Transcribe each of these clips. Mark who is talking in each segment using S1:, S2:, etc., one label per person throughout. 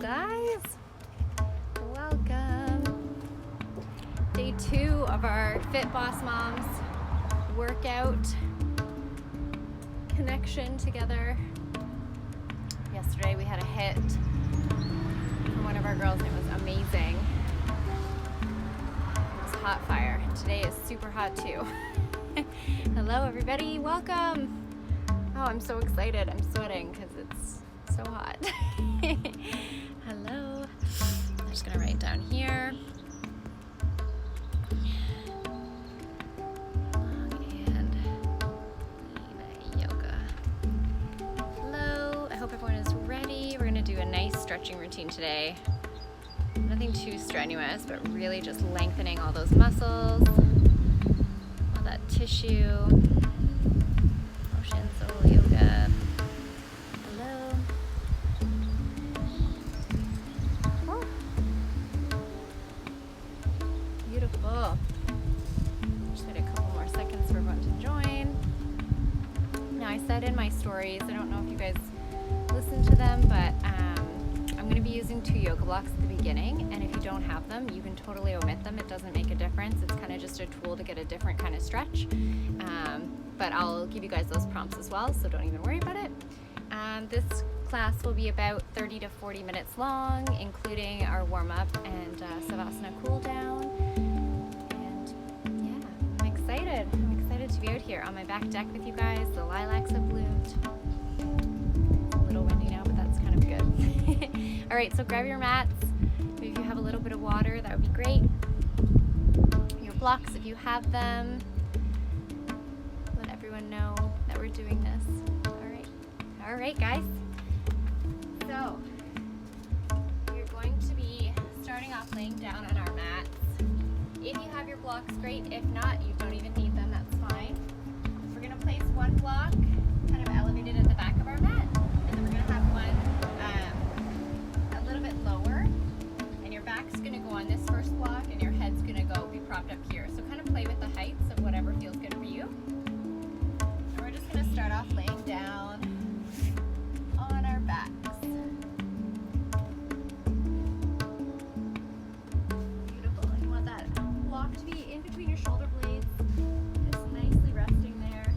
S1: guys, welcome. Day 2 of our Fit Boss Moms workout connection together. Yesterday we had a hit from one of our girls. It was amazing. It was hot fire. Today is super hot too. Hello everybody, welcome. Oh, I'm so excited. I'm sweating because it's so hot. Hello. I'm just gonna write down here. And yoga. Hello. I hope everyone is ready. We're gonna do a nice stretching routine today. Nothing too strenuous, but really just lengthening all those muscles, all that tissue. Ocean Soul Yoga. Hello. Oh. Beautiful. Just wait a couple more seconds for everyone to join. Now I said in my stories, I don't know if you guys listen to them, but I'm going to be using 2 yoga blocks at the beginning, and if you don't have them, you can totally omit them. It doesn't make a difference. It's kind of just a tool to get a different kind of stretch. But I'll give you guys those prompts as well, so don't even worry about it. This class will be about 30 to 40 minutes long, including our warm-up and Savasana cool down. And yeah, I'm excited. I'm excited to be out here on my back deck with you guys. The lilacs have bloomed. It's a little windy now, but that's kind of good. All right, so grab your mats. Maybe if you have a little bit of water, that would be great. Your blocks, if you have them. Let everyone know that we're doing this. All right, guys. So we're going to be starting off laying down on our mats. If you have your blocks, great. If not, you don't even need them. That's fine. We're going to place one block kind of elevated at the back of our mat, and then we're going to have one a little bit lower, and your back's going to go on this first block, and your head's going to be propped up here. So kind of play with the heights of whatever feels good for you. And we're just going to start off laying down on our backs. Beautiful. And you want that block to be in between your shoulder blades, just nicely resting there.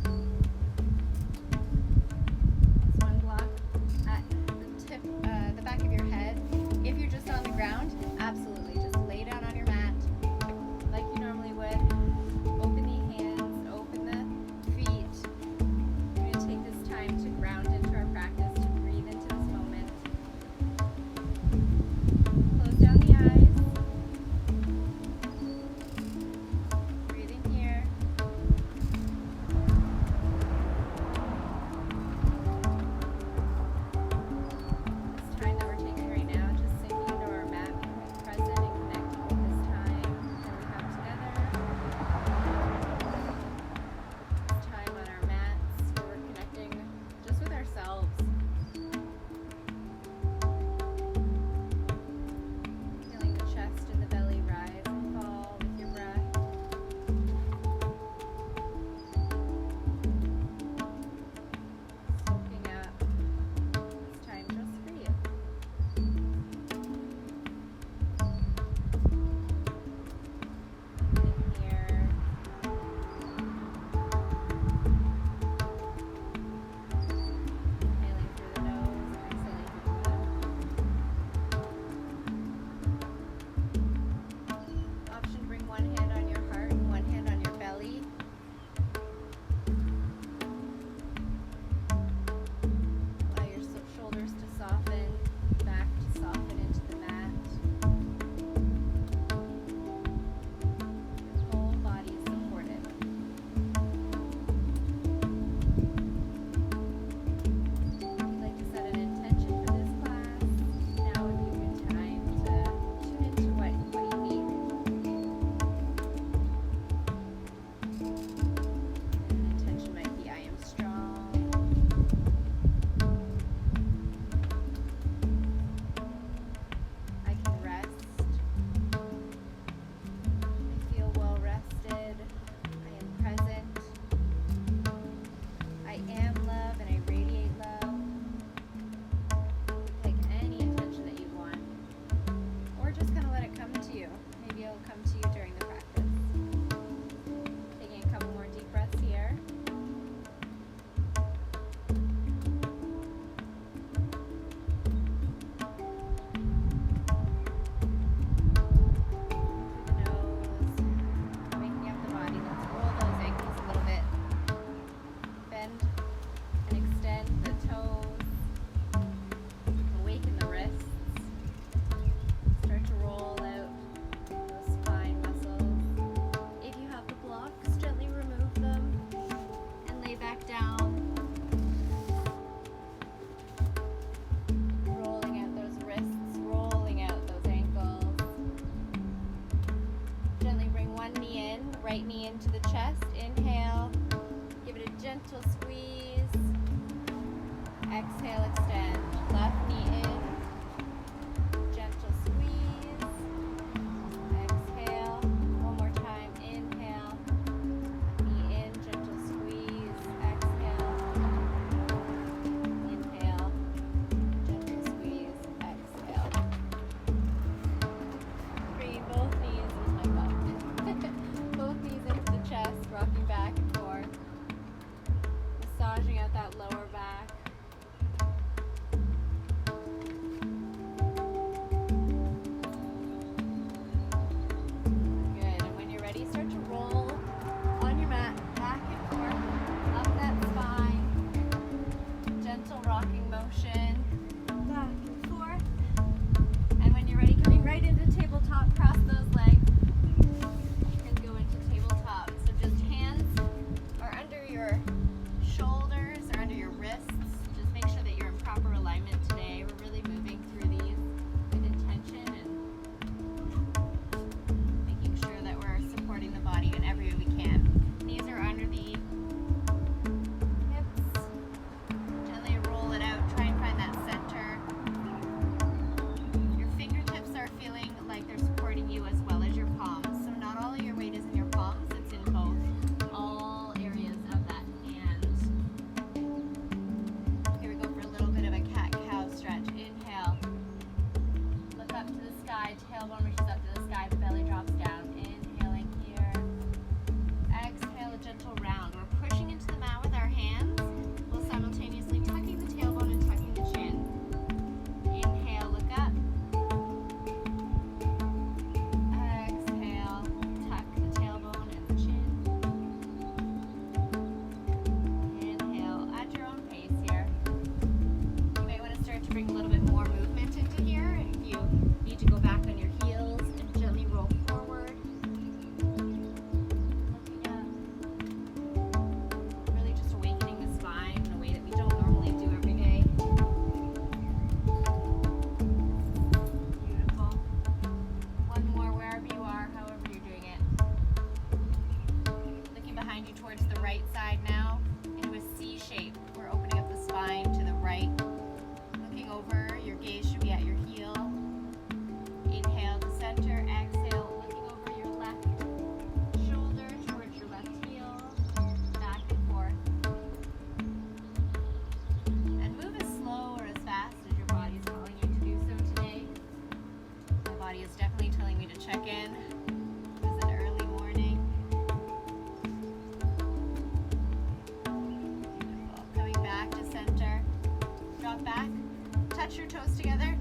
S1: touch your toes together,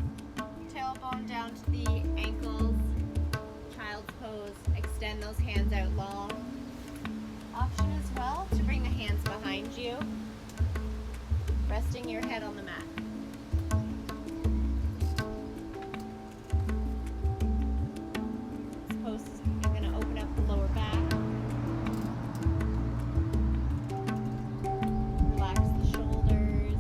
S1: tailbone down to the ankles, child's pose, extend those hands out long. Option as well to bring the hands behind you, resting your head on the mat. This pose is going to open up the lower back. Relax the shoulders.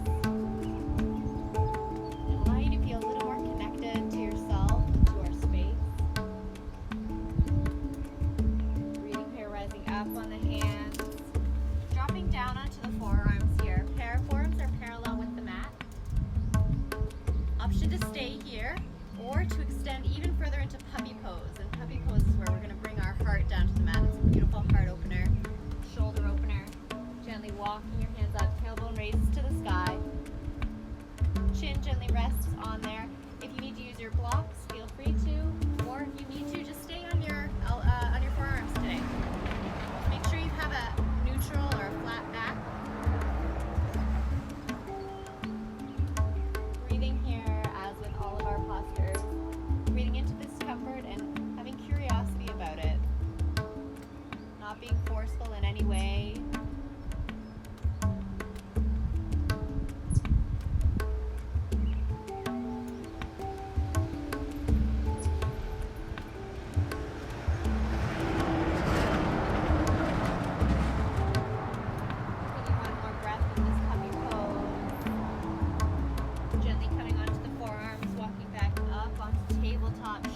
S1: And allow you to feel a little more connected to yourself, to our space. Breathing here, rising up on the hands. Dropping down onto the forearms here. Forearms are parallel with the mat. Option to stay here or to extend even further into puppy pose. And puppy pose is where we're going to bring our heart down to the mat. It's a beautiful heart opener, shoulder opener. Gently walking your hands up, tailbone raises to the sky. Chin gently rests on there. If you need to use your blocks, feel free to. Or if you need to, just stay on your forearms today. Make sure you have a neutral or a flat back. Breathing here, as with all of our postures, breathing into discomfort and having curiosity about it. Not being forceful in any way.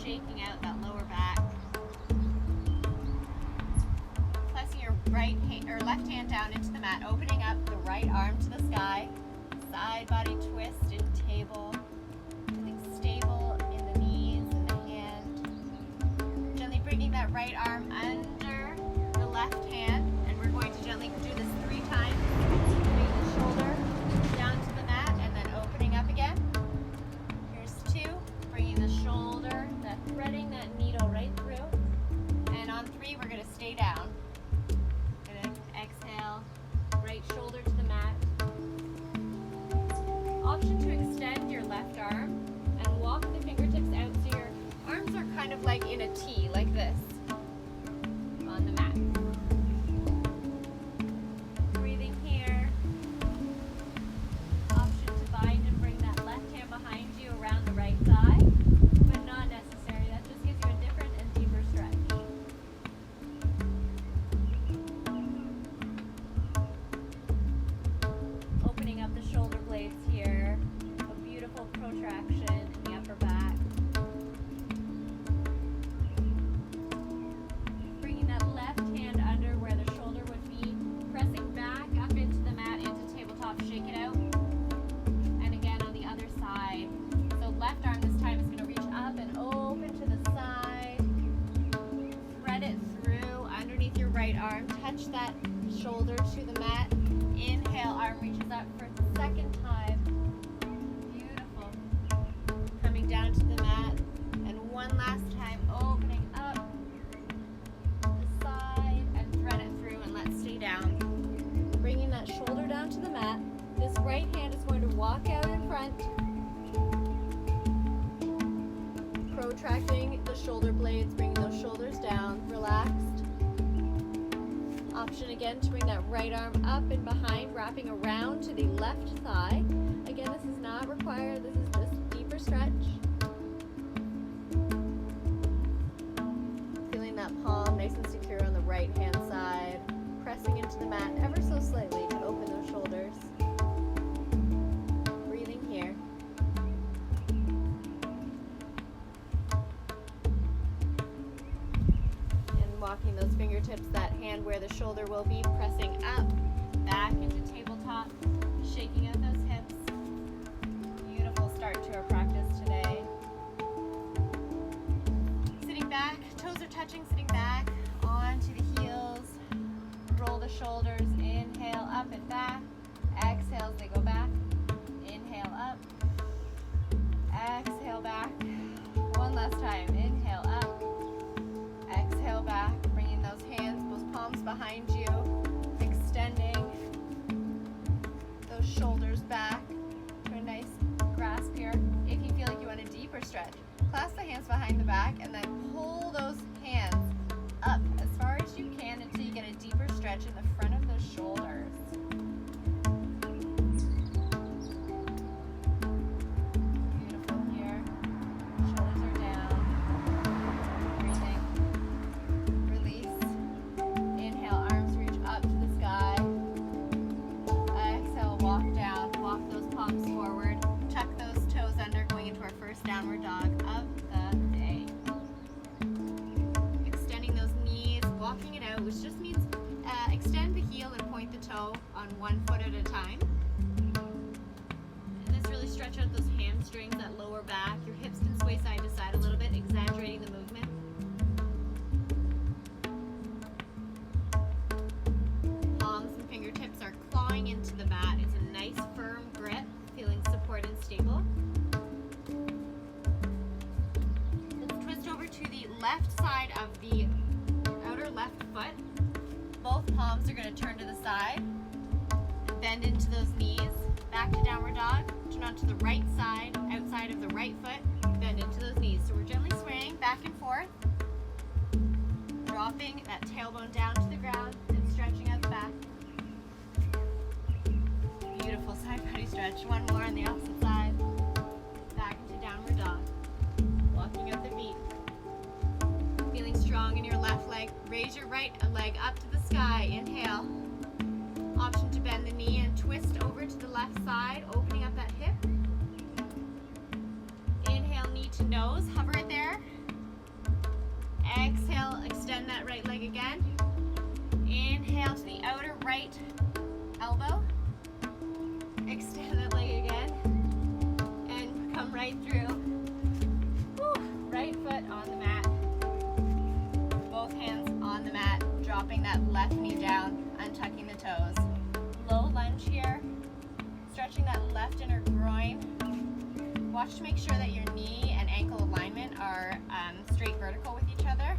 S1: Shaking out that lower back. Pressing your right hand or left hand down into the mat, opening up the right arm to the sky. Side body twist in table. Feeling stable in the knees and the hand. Gently bringing that right arm under the left hand, and we're going to gently do this 3 times. Bring the shoulder down to the mat and then opening up again. Here's 2. Bringing the shoulder, threading that needle right through, and on 3 we're going to stay down. Gonna exhale, right shoulder to the mat. Option to extend your left arm and walk the fingertips out so your arms are kind of like in a T, like this, on the mat. Breathing here. Option to bind and bring that left hand behind you around the right thigh, but not necessary. That just gives you a different and deeper stretch. Opening up the shoulder blades here, a beautiful protraction in the upper back. Bringing that left hand under where the shoulder would be, pressing back up into the mat, into tabletop, shake it out. And again on the other side. So left arm this time is going to reach up and open to the side. Thread it through underneath your right arm. Touch that shoulder to the mat. Inhale, arm reaches up for the second time. Beautiful. Coming down to the mat. And one last time, opening up the side and thread it through and let's stay down. Bringing that shoulder down to the mat. This right hand is going to walk out in front. Protracting the shoulder blades, bringing those shoulders down, relaxed. Option again to bring that right arm up and behind, wrapping around to the left thigh. Again, this is not required, this is just deeper stretch. Feeling that palm nice and secure on the right hand side. Pressing into the mat ever so slightly to open those shoulders. Breathing here. Walking those fingertips, that hand where the shoulder will be, pressing up, back into tabletop, shaking out those hips. Beautiful start to our practice today. Sitting back, toes are touching, sitting back, onto the heels, roll the shoulders, inhale, up and back, exhale as they go back, inhale, up, exhale, back, one last time, inhale, up, exhale back, bringing those hands, those palms behind you, extending those shoulders back to a nice grasp here. stretch. Clasp the hands behind the back and then pull those hands up as far as you can until you get a deeper stretch in the front of those shoulders. Beautiful here. Shoulders are down. Breathing. Release. Inhale, arms reach up to the sky. Exhale, walk down. Walk those palms forward. Tuck those toes under, going into our first downward dog of the day. Extending those knees, walking it out, which just means extend the heel and point the toe on one foot at a time. And this really stretch out those hamstrings, that lower back. Your hips can sway side to side a little bit, exaggerating the movement. Palms and fingertips are clawing into the mat. It's a nice firm grip, feeling support and stable. Let's twist over to the left side of the outer left foot. Both palms are going to turn to the side. Bend into those knees. Back to downward dog. Turn onto the right side, outside of the right foot. Bend into those knees. So we're gently swaying back and forth. Dropping that tailbone down to the ground and stretching out the back. Beautiful side body stretch. One more on the opposite side. Back into downward dog. Walking up the feet. Feeling strong in your left leg. Raise your right leg up to the sky. Inhale. Option to bend the knee and twist over to the left side, opening up that hip. Inhale, knee to nose. Hover it there. Exhale, extend that right leg again. Inhale to the outer right elbow. Extend that leg again. And come right through. Whew. Right foot on the mat. Both hands on the mat. Dropping that left knee down, untucking the toes. Low lunge here. Stretching that left inner groin. Watch to make sure that your knee and ankle alignment are straight vertical with each other.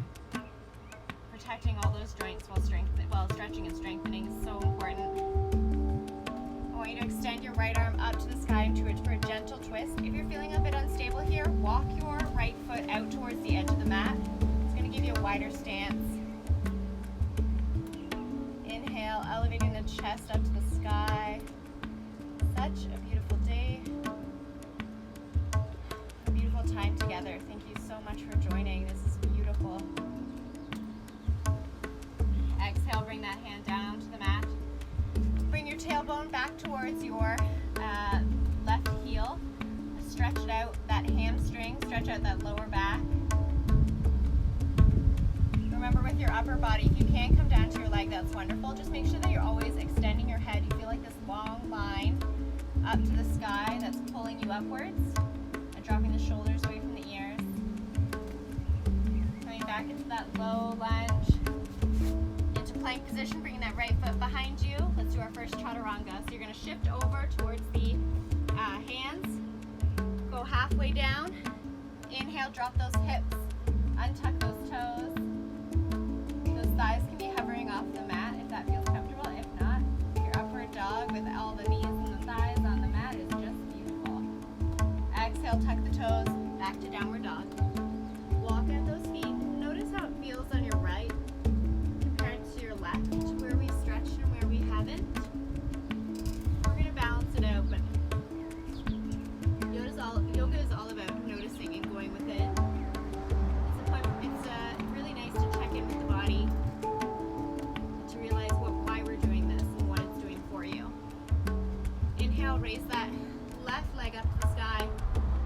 S1: Protecting all those joints while stretching and strengthening is so important. I want you to extend your right arm up to the sky for a gentle twist. If you're feeling a bit unstable here, walk your right foot out towards the edge of the mat. It's going to give you a wider stance. Inhale, elevating the chest up to the sky. Such a beautiful day. A beautiful time together. Thank you so much for joining. This is beautiful. Exhale, bring that hand down to the mat. Bring your tailbone back towards your left heel. Stretch it out, that hamstring. Stretch out that lower back. Remember, with your upper body, if you can come down to your leg, that's wonderful. Just make sure that you're always extending your head. You feel like this long line up to the sky that's pulling you upwards and dropping the shoulders away from the ears. Coming back into that low lunge. Into plank position, bringing that right foot behind you. Let's do our first chaturanga. So you're going to shift over towards the hands. Go halfway down. Inhale, drop those hips. Untuck those toes. Thighs can be hovering off the mat if that feels comfortable. If not, your upward dog with all the knees and the thighs on the mat is just beautiful. Exhale, tuck the toes, back to downward dog. Walk at those feet. Notice how it feels on your right compared to your left, where we stretched and where we haven't. We're going to balance it out, but yoga is all about noticing and going with it. It's really nice to check in with the body. Raise that left leg up to the sky.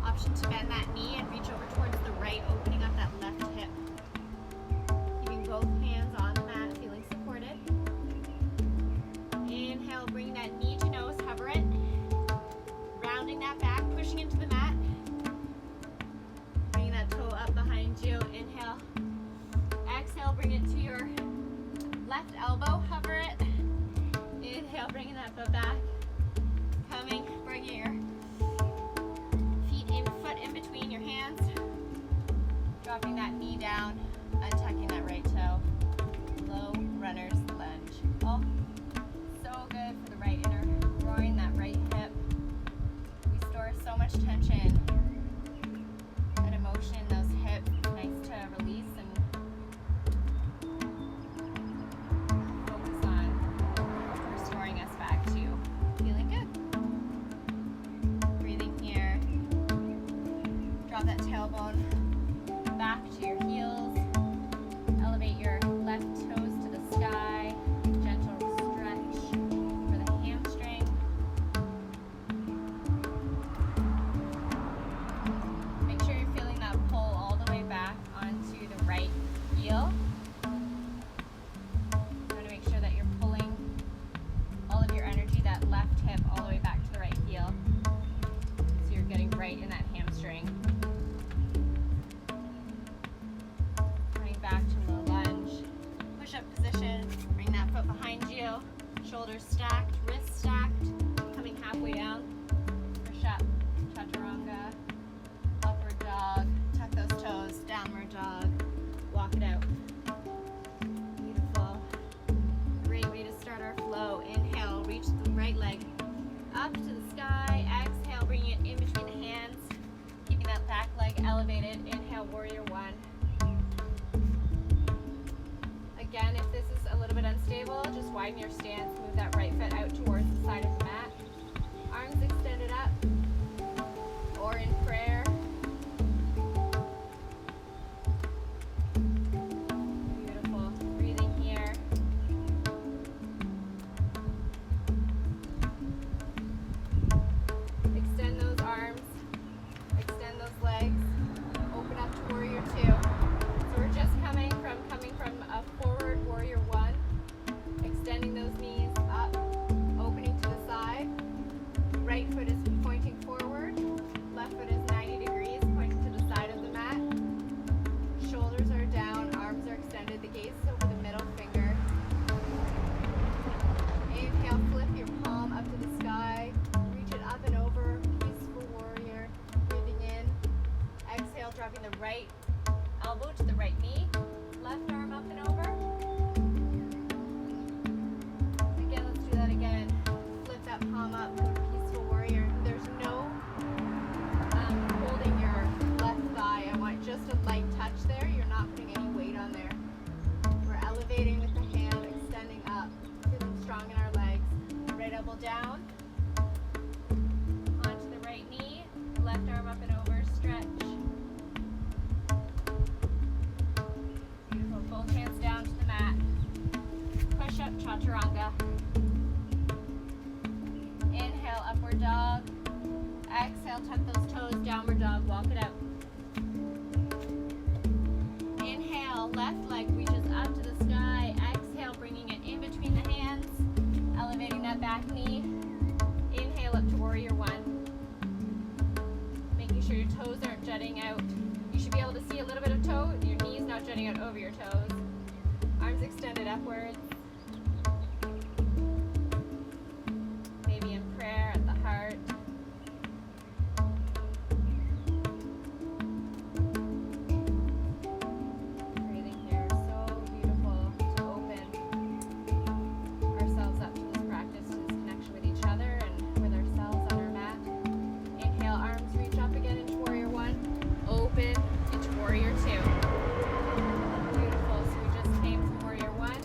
S1: Option to bend that knee and reach over towards the right, opening up that left hip. Keeping both hands on the mat, feeling supported. Inhale, bring that knee to nose, hover it. Rounding that back, pushing into the mat. Bringing that toe up behind you. Inhale. Exhale, bring it to your left elbow, hover it. Inhale, bringing that foot back. Coming, bringing your foot in between your hands, dropping that knee down, untucking that right toe, low runner's lunge. Oh, so good for the right inner groin, that right hip. We store so much tension Drop that tailbone back to your heels. Elevate your left toes to the sky. Gentle stretch for the hamstring. Make sure you're feeling that pull all the way back onto the right heel. You want to make sure that you're pulling all of your energy, that left hip, all the way back to the right heel. So you're getting right in that hamstring. Coming back to low lunge. Push-up position. Bring that foot behind you. Shoulders stacked, wrists stacked. Coming halfway down. Push-up, chaturanga. Upward dog. Tuck those toes. Downward dog. Walk it out. Beautiful. Great way to start our flow. Inhale, reach the right leg up to the sky. Exhale, bringing it in between the hands. Keeping that back leg elevated. Inhale, warrior one. Again, if this is a little bit unstable, just widen your stance. Move that right foot out towards the side of the mat. Arms extended up. Or in prayer. Beautiful. Breathing here. Extend those arms. Extend those legs. Open up to warrior two. So we're just coming from a forward warrior one. Extending those knees up. Opening to the side. Right foot is pointing forward. Left foot is 90 degrees, pointing to the side of the mat. Shoulders are down, arms are extended, the gaze is over the middle finger. Inhale, flip your palm up to the sky. Reach it up and over, peaceful warrior. Breathing in. Exhale, dropping the right elbow to the right knee. Left arm up and over. Again, let's do that again. Flip that palm up, go to peaceful warrior. There's no holding your left thigh. I want just a light touch there. You're not putting any weight on there. We're elevating with the hand, extending up, feeling strong in our legs. Right elbow down, onto the right knee, left arm up and over, stretch. Beautiful, both hands down to the mat. Push up, chaturanga. Inhale, upward dog. Exhale, tuck those toes, downward dog, walk it out. Inhale, left leg reaches up to the sky. Exhale, bringing it in between the hands, elevating that back knee. Inhale up to warrior one. Making sure your toes aren't jutting out. You should be able to see a little bit of toe, your knees not jutting out over your toes. Arms extended upwards. Maybe in prayer at the heart. Breathing here, so beautiful to open ourselves up to this practice, to this connection with each other and with ourselves on our mat. Inhale, arms reach up again into warrior one. Open into warrior two. Beautiful. So we just came from warrior one.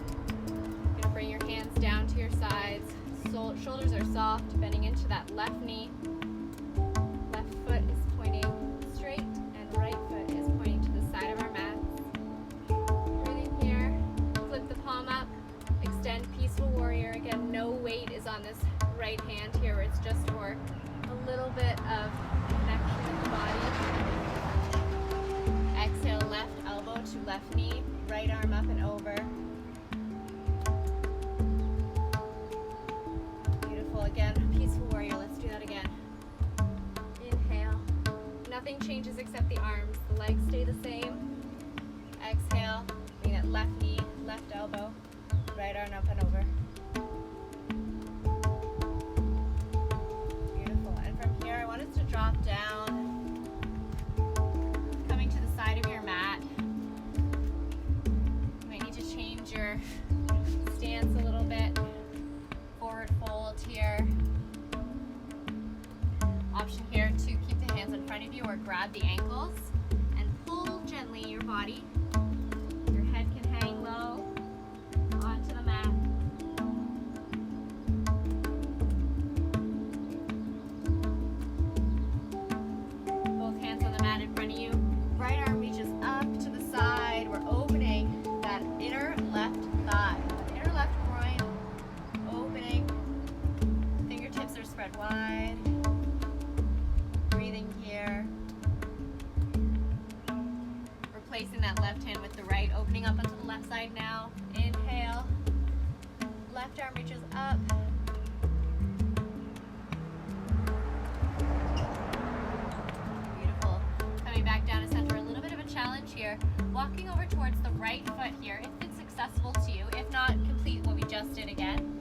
S1: You're gonna bring your hands down to your sides. Shoulders are soft, bending into that left knee. Left foot is pointing straight and right foot is pointing to the side of our mat. Breathing here. Flip the palm up. Extend peaceful warrior. Again, no weight is on this right hand here. It's just for a little bit of connection with the body. Exhale, left elbow to left knee. Right arm up and over. Again, peaceful warrior. Let's do that again. Inhale. Nothing changes except the arms. The legs stay the same. Exhale. Bring that left knee, left elbow, right arm up and over. Beautiful. And from here, I want us to drop down, coming to the side of your mat. You might need to change your stance a little bit. Forward fold here. Option here to keep the hands in front of you or grab the ankles and pull gently your body. Your head can hang low onto the mat. Both hands on the mat in front replacing that left hand with the right, opening up onto the left side now. Inhale. Left arm reaches up. Beautiful. Coming back down to center, a little bit of a challenge here. Walking over towards the right foot here, if it's accessible to you. If not, complete what we just did again.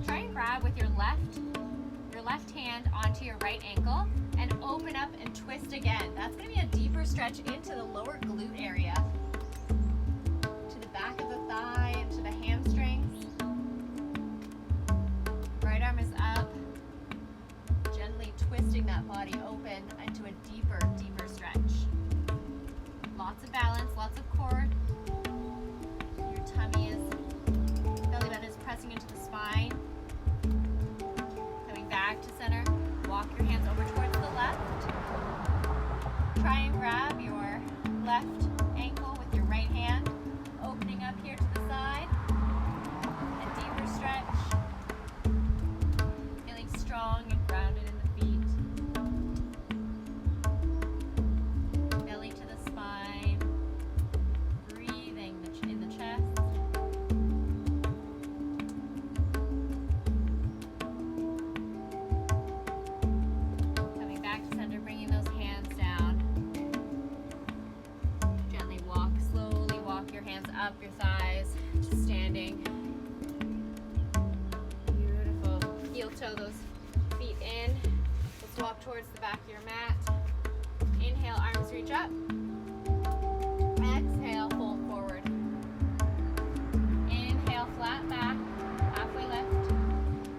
S1: Try and grab with your left hand onto your right ankle and open up and twist again. That's going to be a deeper stretch into the lower glute area, to the back of the thigh, into the hamstrings. Right arm is up, gently twisting that body open into a deeper, deeper stretch. Lots of balance, lots of core. Your tummy is, belly button is pressing into the spine. Coming back to center. Walk your hands over towards the left. Try and grab your left ankle with your right hand, opening up here to the side. A deeper stretch. Feeling strong and grounded in the feet. Belly to the spine. Breathing in the chest. Coming back to center, bringing those hands down. Gently walk, slowly walk your hands up your thighs to standing. Beautiful. Heel toe those feet in. Let's walk towards the back of your mat. Inhale, arms reach up. Exhale, fold forward. Inhale, flat back, halfway lift.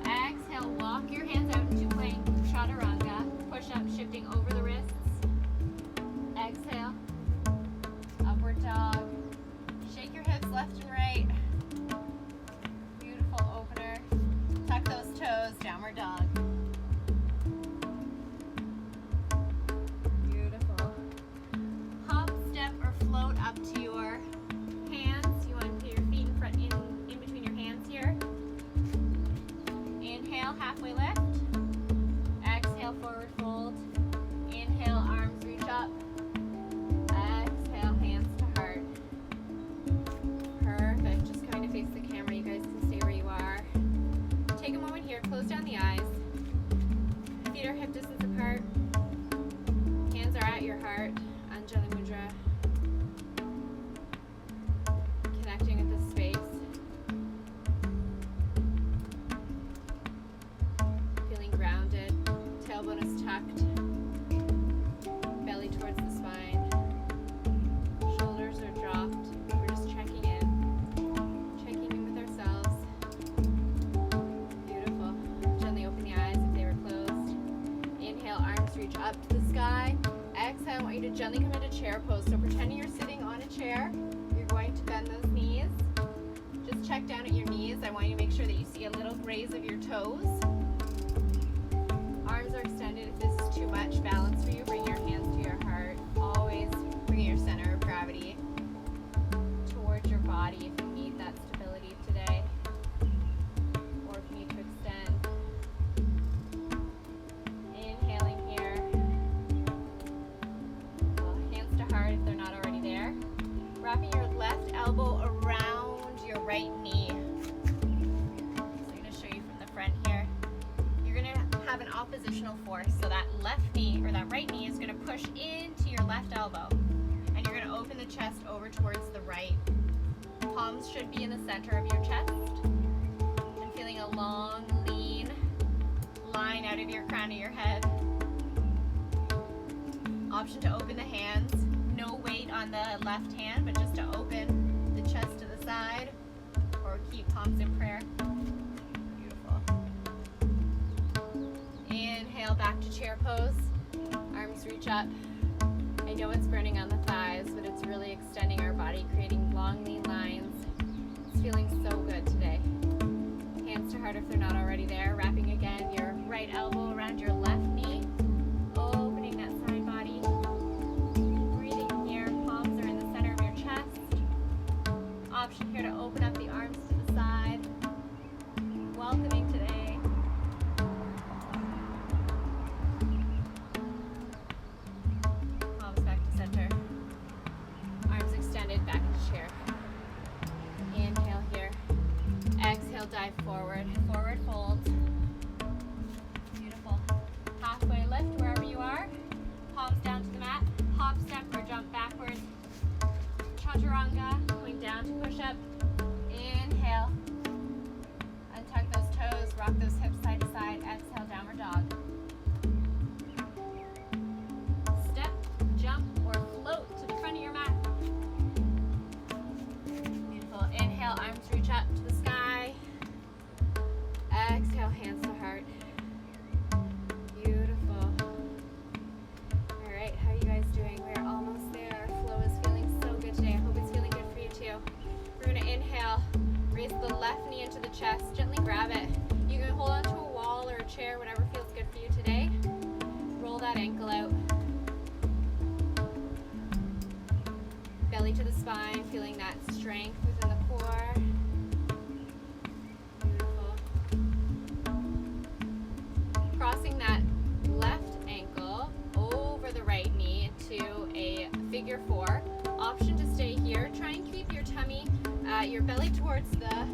S1: Exhale, walk your hands out into plank, chaturanga. Push up, shifting over the wrists. Exhale, upward dog. Shake your hips left and right. Beautiful opener. Tuck those toes, downward dog. Beautiful. Hop, step, or float up to your hands. You want to put your feet in front, in between your hands here. Inhale, halfway lift. Exhale, forward fold. Inhale, arms reach up. Exhale, hands to heart. Perfect. Just coming to face the camera. You guys can stay where you are. Take a moment here. Close down the eyes. Feet are hip distance apart. Hands are at your heart. Anjali Mudra. Connecting with the space. Feeling grounded. Tailbone is tucked. Belly towards the spine. Shoulders are dropped. We're just checking in with ourselves. Beautiful. Gently open the eyes if they were closed. Inhale, arms reach up to the sky. Exhale, I want you to gently come into chair pose. So pretending you're sitting on a chair, you're going to bend those knees. Just check down at your knees. I want you to make sure that you see a little graze of your toes. Arms are extended. If this is too much balance for you, bring your hands to your heart. Always bring your center of gravity towards your body if you need that stability today, or if you need to extend. Inhaling here. Well, hands to heart if they're not already there. Wrapping your left elbow around your right knee. So I'm going to show you from the front here. You're going to have an oppositional force. So that left knee or that right knee is going to push into your left elbow. And you're going to open the chest over towards the right. Palms should be in the center of your chest. And feeling a long, lean line out of your crown of your head. Option to open the hands. No weight on the left hand, but just to open the chest to the side. Or keep palms in prayer. Beautiful. Inhale, back to chair pose. Arms reach up. I know it's burning on the thighs, but it's really extending our body, creating long, lean lines. It's feeling so good today. Hands to heart if they're not already there. Wrapping again your right elbow around your left knee. Opening that side body. Breathing here. Palms are in the center of your chest. Option here to open up the arms to the side. Welcoming today. Palms back to center. Arms palms down to the mat. Hop, step, or jump backwards. Chaturanga, going down to push up. Inhale. Untuck those toes, rock those hips side to side. Exhale, downward dog. Step, jump, or float to the front of your mat. Beautiful. Inhale, arms reach up to the sky. Exhale, hands to heart. Beautiful. All right, how are you guys doing? We're almost there. Flow is feeling so good today. I hope it's feeling good for you too. We're gonna inhale, raise the left knee into the chest, gently grab it. You can hold onto a wall or a chair, whatever feels good for you today. Roll that ankle out. Belly to the spine, feeling that strength within the core. Beautiful. Crossing that left ankle over the right knee into a figure four. Option to stay here. Try and keep your tummy, your belly towards the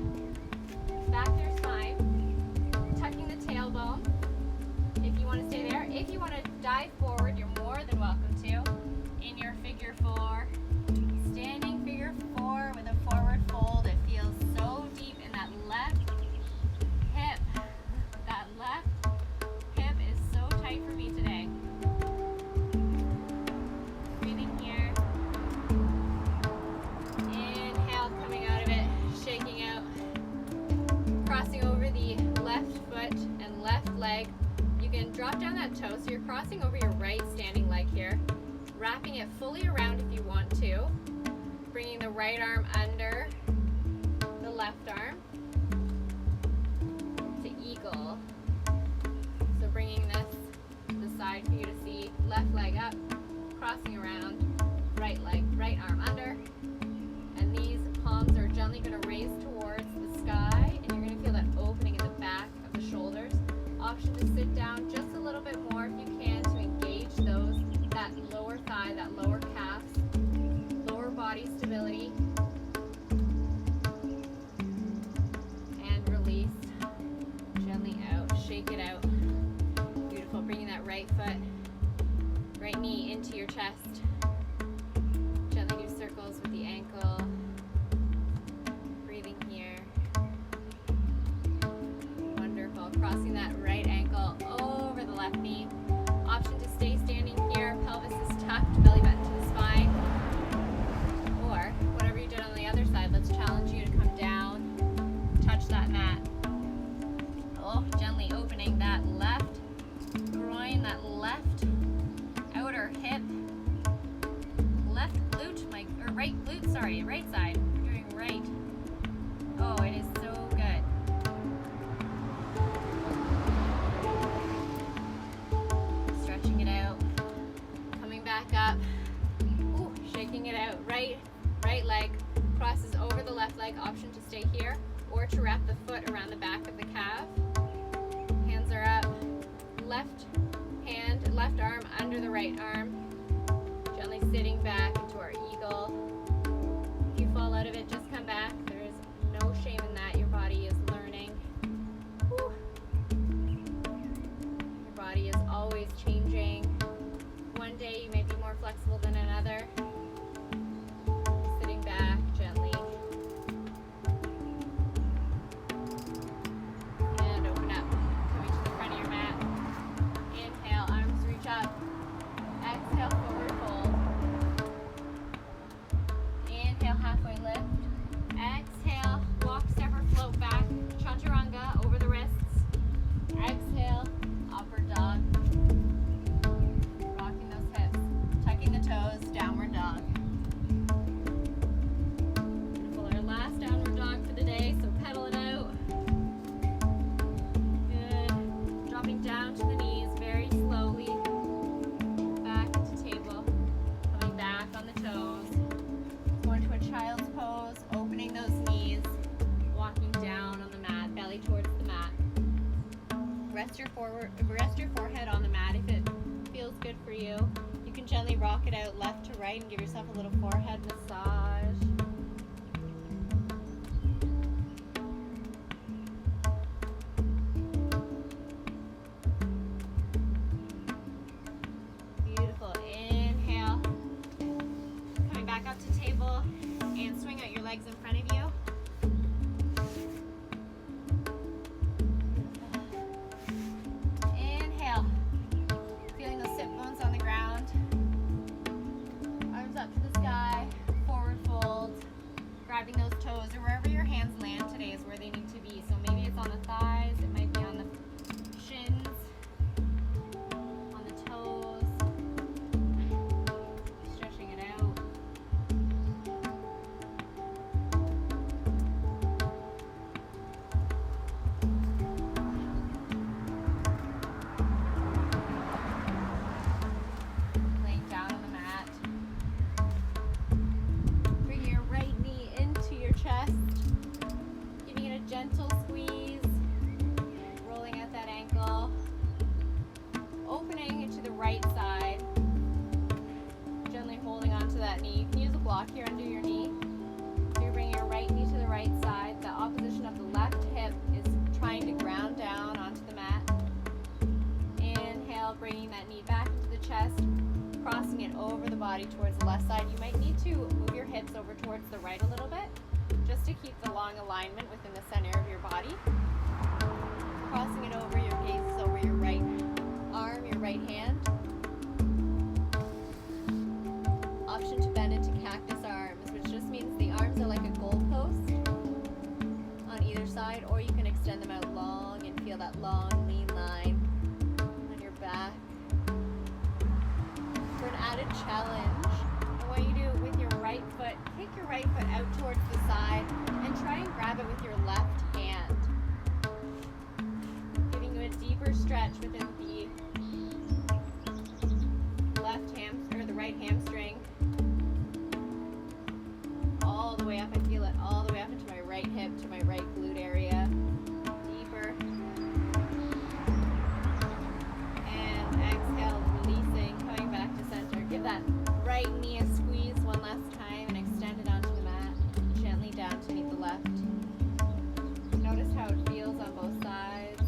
S1: back of your spine. Tucking the tailbone if you want to stay there. If you want to dive forward, you're more than welcome to in your figure four. Standing figure four with a forward fold. It feels so deep in that left hip. That left hip is so tight for me today. Breathing here. Inhale, coming out of it, shaking out. Crossing over the left foot and left leg. You can drop down that toe, so you're crossing over your right standing leg here. Wrapping it fully around if you want to. Bringing the right arm under the left arm to eagle. So bringing this to the side for you to see. Left leg up, crossing around, right leg, right arm under. And these palms are gently going to raise towards the sky, and you're going to feel that opening in the back of the shoulders. Option to sit down just a little bit more if you can to engage that lower thigh, that lower calf, lower body stability. And release. Gently out, shake it out. Beautiful. Bringing that right foot, right knee into your chest. Gently do circles with the ankle. Breathing here. Wonderful. Crossing that right ankle over the left knee. Option to stay standing here. Pelvis is tucked, belly button to the spine. Or whatever you did on the other side, let's challenge you to come down, touch that mat. Oh, gently opening that left groin, that left outer hip. Left glute, or right glute, sorry, right side. We're doing right. Oh, it is so good. Stretching it out. Coming back up. Ooh, shaking it out. Right leg crosses over the left leg. Option to stay here or to wrap the foot around the back of the calf. Hands are up. Left arm under the right arm. Gently sitting back into our eagle. If you fall out of it, just come back. There is no shame in that. Your body is learning. Whew. Your body is always changing. One day you may be more flexible than another. Sitting back gently. And open up. Coming to the front of your mat. Inhale, arms reach up. Exhale, forward fold. Inhale, halfway lift. Exhale, walk, step, or float back. Chaturanga over the wrists. Exhale, upward dog. Rocking those hips. Tucking the toes, downward dog. Beautiful. Our last downward dog for the day, so pedal it out. Good. Dropping down to the knees very slowly. Back into table. Coming back on the toes. Going to a child's pose, opening those knees. Walking down on the mat, belly towards the mat. Rest your forehead on the mat if it feels good for you. You can gently rock it out left to right and give yourself a little forehead massage. Beautiful. right side, gently holding onto that knee. You can use a block here under your knee. So you're bringing your right knee to the right side. The opposition of the left hip is trying to ground down onto the mat. Inhale, bringing that knee back into the chest, crossing it over the body towards the left side. You might need to move your hips over towards the right a little bit, just to keep the long alignment within the center of your body. Crossing it over, your gaze is over your right arm, your right hand. Option to bend into cactus arms, which just means the arms are like a goalpost on either side, or you can extend them out long and feel that long, lean line on your back. For an added challenge, I want you to, with your right foot, kick your right foot out towards the side and try and grab it with your left hand. Giving you a deeper stretch within the right hamstring. All the way up, I feel it all the way up into my right hip, to my right glute area. Deeper. And exhale, releasing, coming back to center. Give that right knee a squeeze one last time and extend it onto the mat. Gently down to meet the left. Notice how it feels on both sides.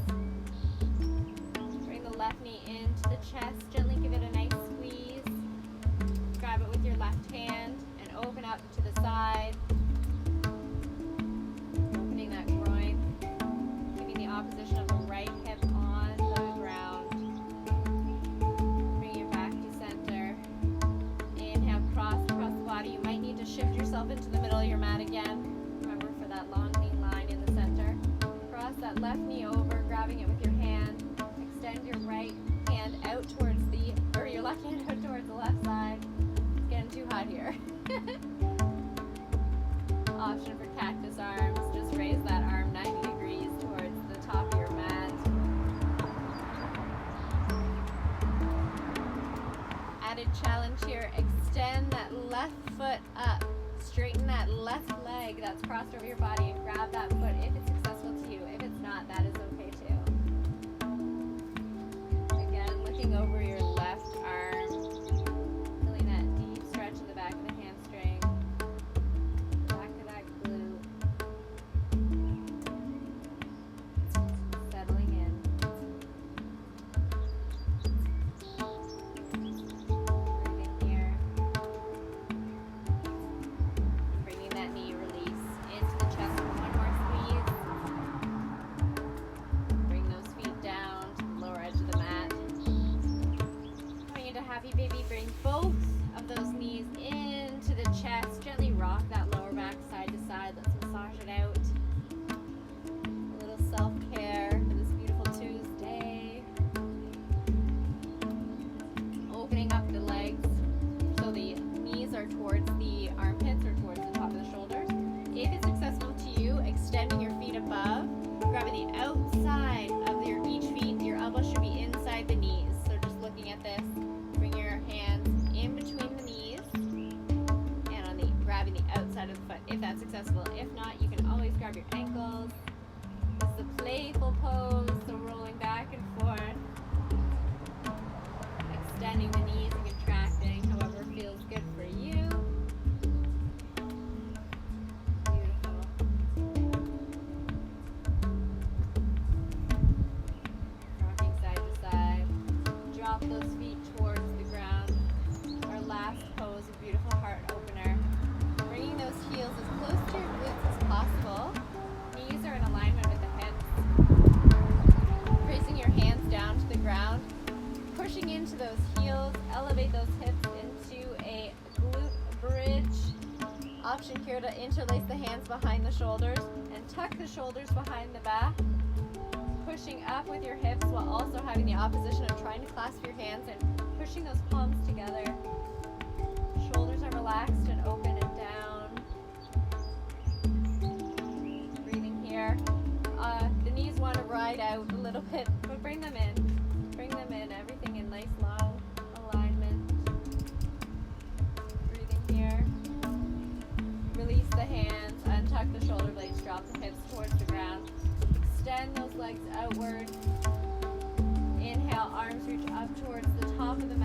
S1: Bring the left knee into the chest. Gently give it a nice squeeze. Grab it with your left hand and open up to the side. Opening that groin. Giving the opposition of the right hip on the ground. Bring it back to center. Inhale, cross across the body. You might need to shift yourself into the middle of your mat again. Remember, for that long lean line in the center. Cross that left knee over, grabbing it with your hand. Extend your right hand out towards your left hand out towards the left side. It's getting too hot here. Option for cactus arms. Just raise that arm 90 degrees towards the top of your mat. Added challenge here. Extend that left foot up. Straighten that left leg that's crossed over your body and grab that foot if it's successful to you. If it's not, that is okay too. Again, looking over your left arm, feeling that deep stretch in the back of the hamstring, back of that glute, settling in. Breathing here. Bringing that knee release into the chest for one more squeeze. Bring those feet down to the lower edge of the mat. Coming into happy baby, bring both of those knees into the chest. Gently rock that lower back side to side. Let's massage it out. A little self-care for this beautiful Tuesday. Opening up the legs so the knees are towards the armpits or towards the top of the shoulders. If it's accessible to you, extending your feet above, grabbing the outside of each feet. Your elbows should be inside the knees. So just looking at this, bring your hands in between the knees and grabbing the outside of the foot if that's accessible. If not, you can always grab your ankles. This is a playful pose, so rolling back and forth, extending the knees and contracting however feels good for you. Beautiful. Rocking side to side. Drop those feet towards the ground. Our last pose, a beautiful heart opener. Bringing those heels as close to your glutes as possible. Knees are in alignment with the hips. Raising your hands down to the ground. Pushing into those heels. Elevate those hips into a glute bridge. Option here to interlace the hands behind the shoulders and tuck the shoulders behind the back. Pushing up with your hips while also having the opposition of trying to clasp your hands and pushing those palms together. Shoulders are relaxed and open and down. Breathing here. The knees want to ride out a little bit, but bring them in. Bring them in. Everything in nice long alignment. Breathing here. Release the hands. Untuck the shoulder blades. Drop the hips towards the ground. Extend those legs outward. Inhale, arms reach up towards the top of the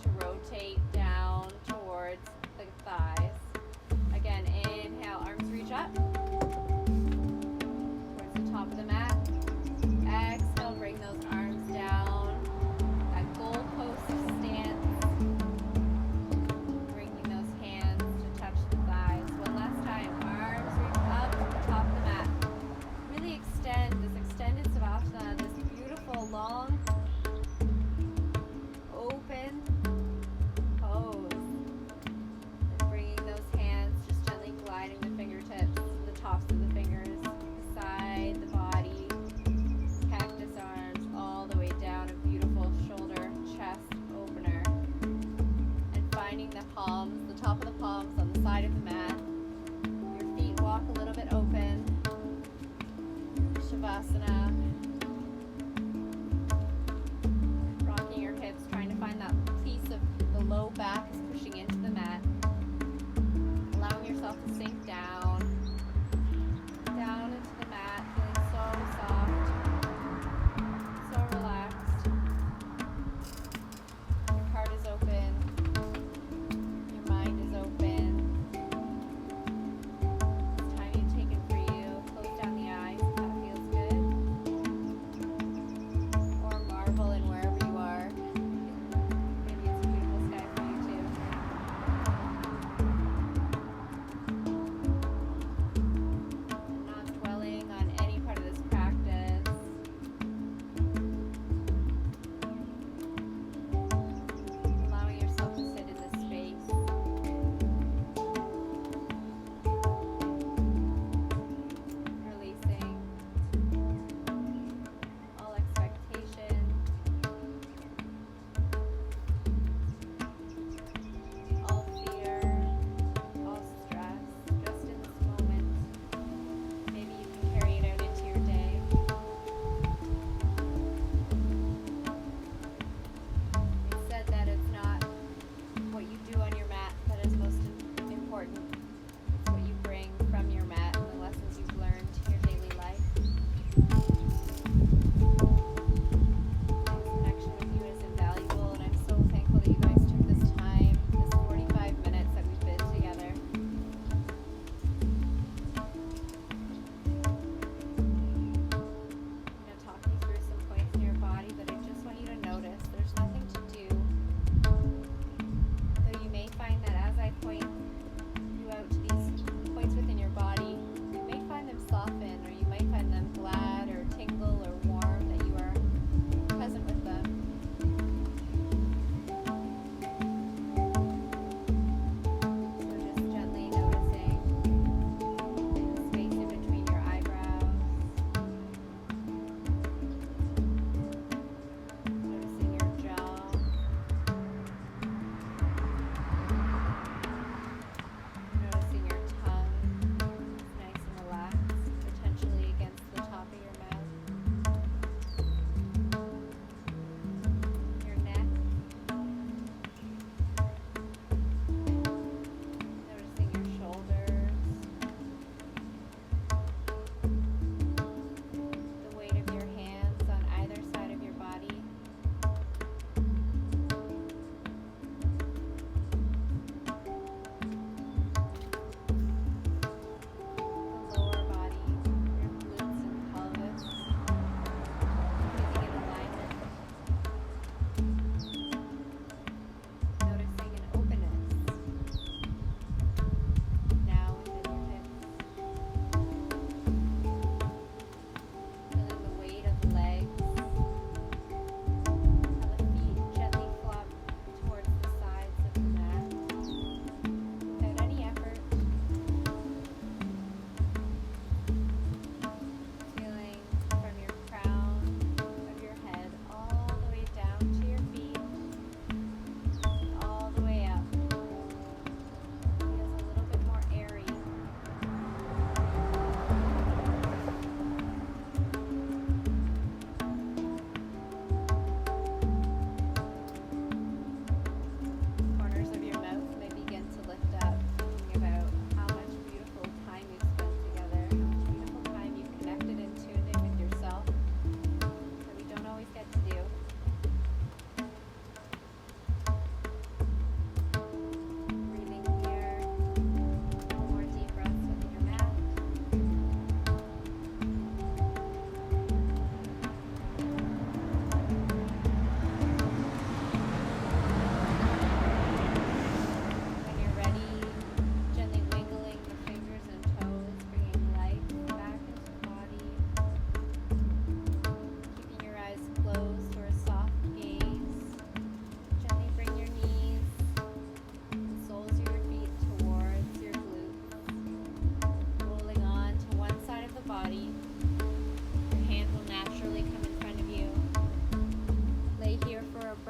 S1: to rotate down towards the thighs. Again, inhale, arms reach up towards the top of the mat. Exhale, bring those arms down. That goalpost stance. Bringing those hands to touch the thighs. One last time. Arms reach up to the top of the mat. Really extend this extended Savasana, this beautiful, long, open pose. And bringing those hands, just gently gliding the fingertips,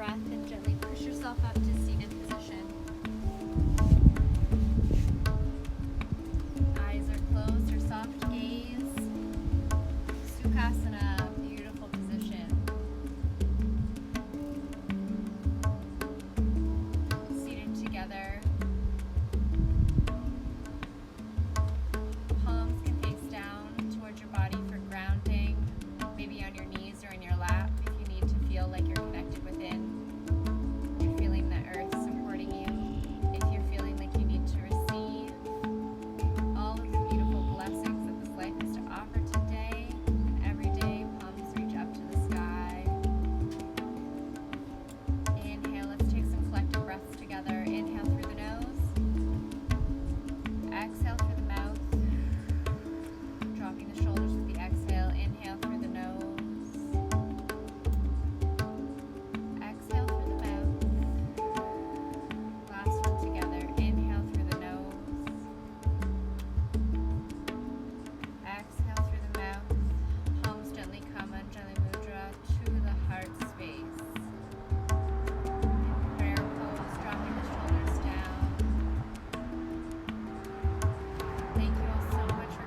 S1: breath and gently push yourself up to seated position. Eyes are closed or soft gaze. Sukhasana, beautiful position. Seated together. Palms can face down towards your body for grounding, maybe on your knees or in your lap if you need to feel like you're connected within. You're feeling the earth supporting you. If you're feeling like you need to receive all of the beautiful blessings that this life has to offer today and every day, palms reach up to the sky. Inhale, let's take some collective breaths together. Inhale through the nose. Exhale through the mouth. Dropping the shoulders with the exhale. Inhale through the nose. Exhale through the mouth. Last one together. Inhale through the nose. Exhale through the mouth. Palms gently come Anjali Mudra to the heart space. In prayer pose, dropping the shoulders down. Thank you all so much for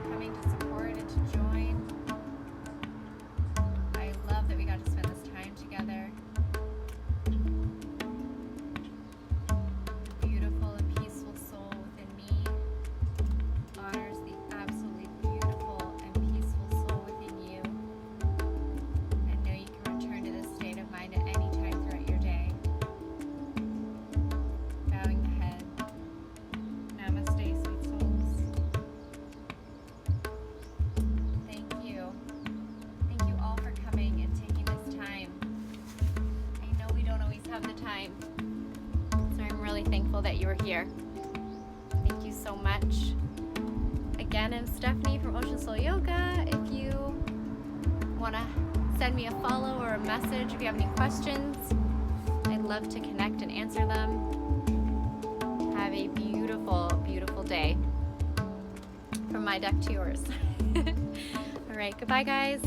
S1: coming to support and to join. I love that we got to spend this time together. The beautiful and peaceful soul within me honors the absolutely beautiful and peaceful soul within you. And know you can return to this state of mind at any time throughout your day. Bowing the head. Namaste, sweet souls. Thank you. Thank you all for coming and taking this time. I know we don't always have the time, so I'm really thankful that you were here. Thank you so much. Again, I'm Stephanie from Ocean Soul Yoga. If you want to send me a follow or a message, if you have any questions, I'd love to connect and answer them. Have a beautiful, beautiful day. From my deck to yours. All right, goodbye, guys.